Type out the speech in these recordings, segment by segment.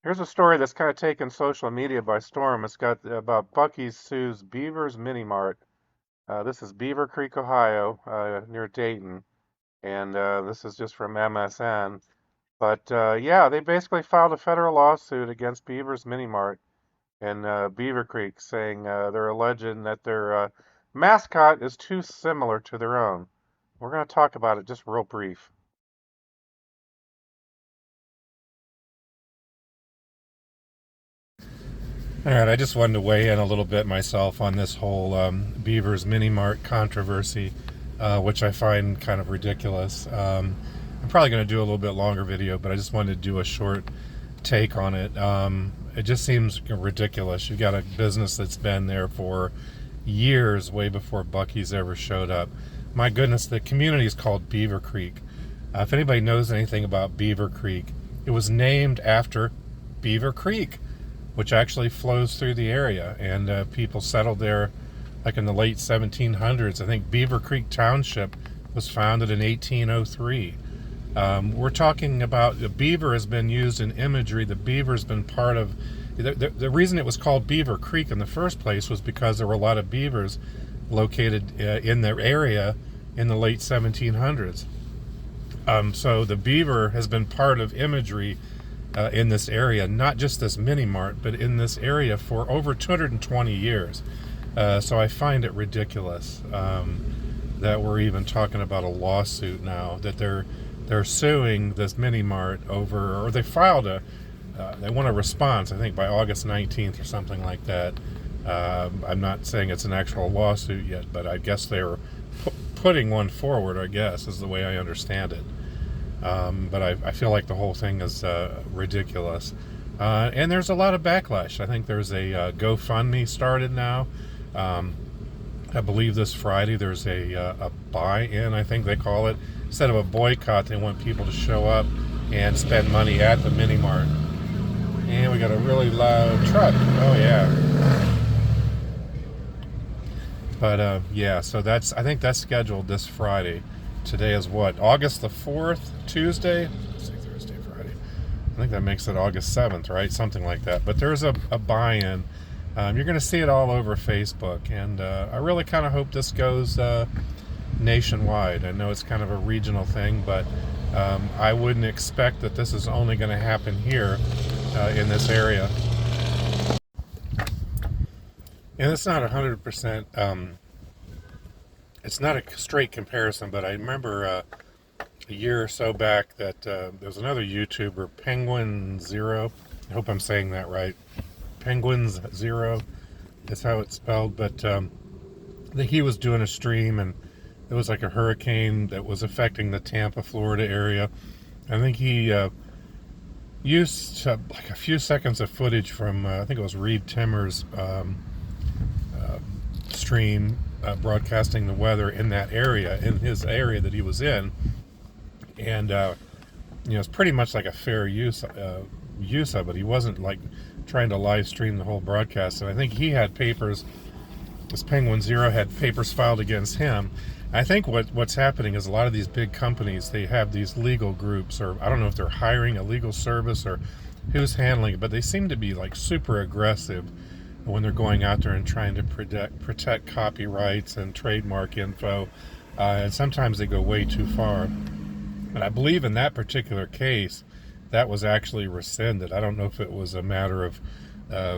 Here's a story that's kind of taken social media by storm. It's got about Buc-ee's sues Beavers Mini Mart. This is Beavercreek, Ohio, near Dayton, and this is just from MSN. But yeah, they basically filed a federal lawsuit against Beavers Mini Mart in Beavercreek, saying they're alleging that their mascot is too similar to their own. We're going to talk about it just real brief. All right, I just wanted to weigh in a little bit myself on this whole Beavers Mini Mart controversy, which I find kind of ridiculous. I'm probably going to do a little bit longer video, but I just wanted to do a short take on it. It just seems ridiculous. You've got a business that's been there for years, way before Buc-ee's ever showed up. My goodness, the community is called Beavercreek. If anybody knows anything about Beavercreek, it was named after Beaver Creek, which actually flows through the area, and people settled there like in the late 1700s. I think Beaver Creek Township was founded in 1803. We're talking about the beaver has been used in imagery. The beaver's been part of the reason it was called Beaver Creek in the first place was because there were a lot of beavers located in their area in the late 1700s. So the beaver has been part of imagery in this area, not just this mini mart, but in this area for over 220 years. So I find it ridiculous that we're even talking about a lawsuit now, that they're suing this mini mart over, or they filed they want a response, I think by August 19th or something like that. I'm not saying it's an actual lawsuit yet, but I guess they're putting one forward, I guess, is the way I understand it. But I feel like the whole thing is ridiculous. And there's a lot of backlash. I think there's a GoFundMe started now. I believe this Friday there's a buy-in, I think they call it. Instead of a boycott, they want people to show up and spend money at the mini mart. And we got a really loud truck. Oh, yeah. But, yeah, so I think that's scheduled this Friday. Today is what? August the 4th, Tuesday? Let's see, Thursday, Friday. I think that makes it August 7th, right? Something like that. But there's a buy-in. You're going to see it all over Facebook. And I really kind of hope this goes nationwide. I know it's kind of a regional thing, but I wouldn't expect that this is only going to happen here in this area. And it's not 100%... it's not a straight comparison, but I remember a year or so back that there was another YouTuber, Penguin Zero. I hope I'm saying that right. Penguins Zero is how it's spelled. But I think he was doing a stream, and there was like a hurricane that was affecting the Tampa, Florida area. I think he used like a few seconds of footage from, I think it was Reed Timmer's stream, broadcasting the weather in that area, in his area that he was in, and it's pretty much like a fair use of it. He wasn't like trying to live stream the whole broadcast, and I think he had papers. This Penguin Zero had papers filed against him. I think what's happening is a lot of these big companies, they have these legal groups, or I don't know if they're hiring a legal service or who's handling it, but they seem to be like super aggressive when they're going out there and trying to protect copyrights and trademark info, and sometimes they go way too far. And I believe in that particular case, that was actually rescinded. I don't know if it was a matter of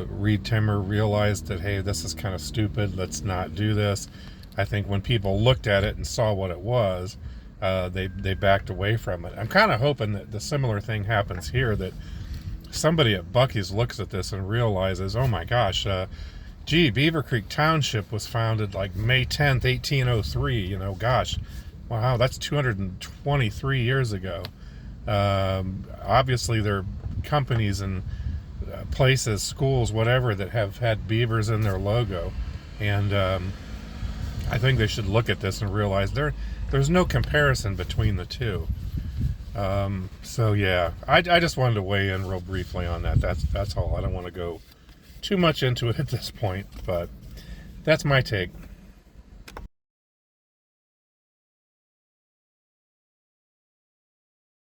Reed Timmer realized that, hey, this is kind of stupid, let's not do this. I think when people looked at it and saw what it was, they backed away from it. I'm kind of hoping that the similar thing happens here, that somebody at Buc-ee's looks at this and realizes, oh my gosh, Beaver Creek Township was founded like May 10th, 1803. Gosh, wow, that's 223 years ago. Obviously, there are companies and places, schools, whatever, that have had beavers in their logo. And I think they should look at this and realize there's no comparison between the two. So yeah, I just wanted to weigh in real briefly on that. That's all. I don't want to go too much into it at this point, but that's my take.